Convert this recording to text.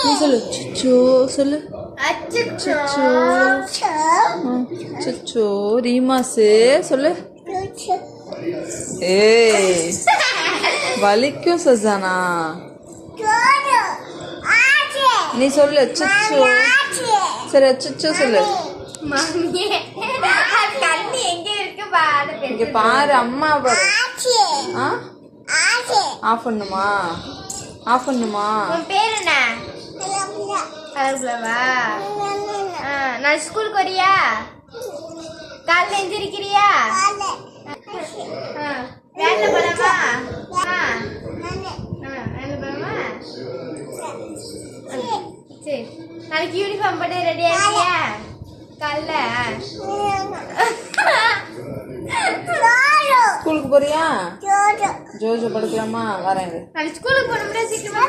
நீ சொல்லு சுச்சோ சொல்லு. அச்சச்சோ சுச்சோ. ரீமாசு சொல்லு. ஏய் வலிக்கும் சசானா. நீ சொல்லு சுச்சோ. சரி அச்சச்சோ சொல்லு. இங்க பாரு அம்மா பாரு. ஆஃப் பண்ணுமா? ஆஃப் பண்ணுமா? பேர் என்ன? கலர்ஃபுல்லவா? நான் ஸ்கூலுக்கு வரியா? காலைல எந்திரிக்கிறியா? வேலை போலாமா? வேலை போலாமா? சரி நாளைக்கு யூனிஃபார்ம் போட்டு ரெடியா இருக்கியா? காலைல ஸ்கூலுக்கு போறியா? ஜோஜோ படுக்கலாமா? வரேன். நாளைக்கு ஸ்கூலுக்கு போகணும்னா சீக்கிரமா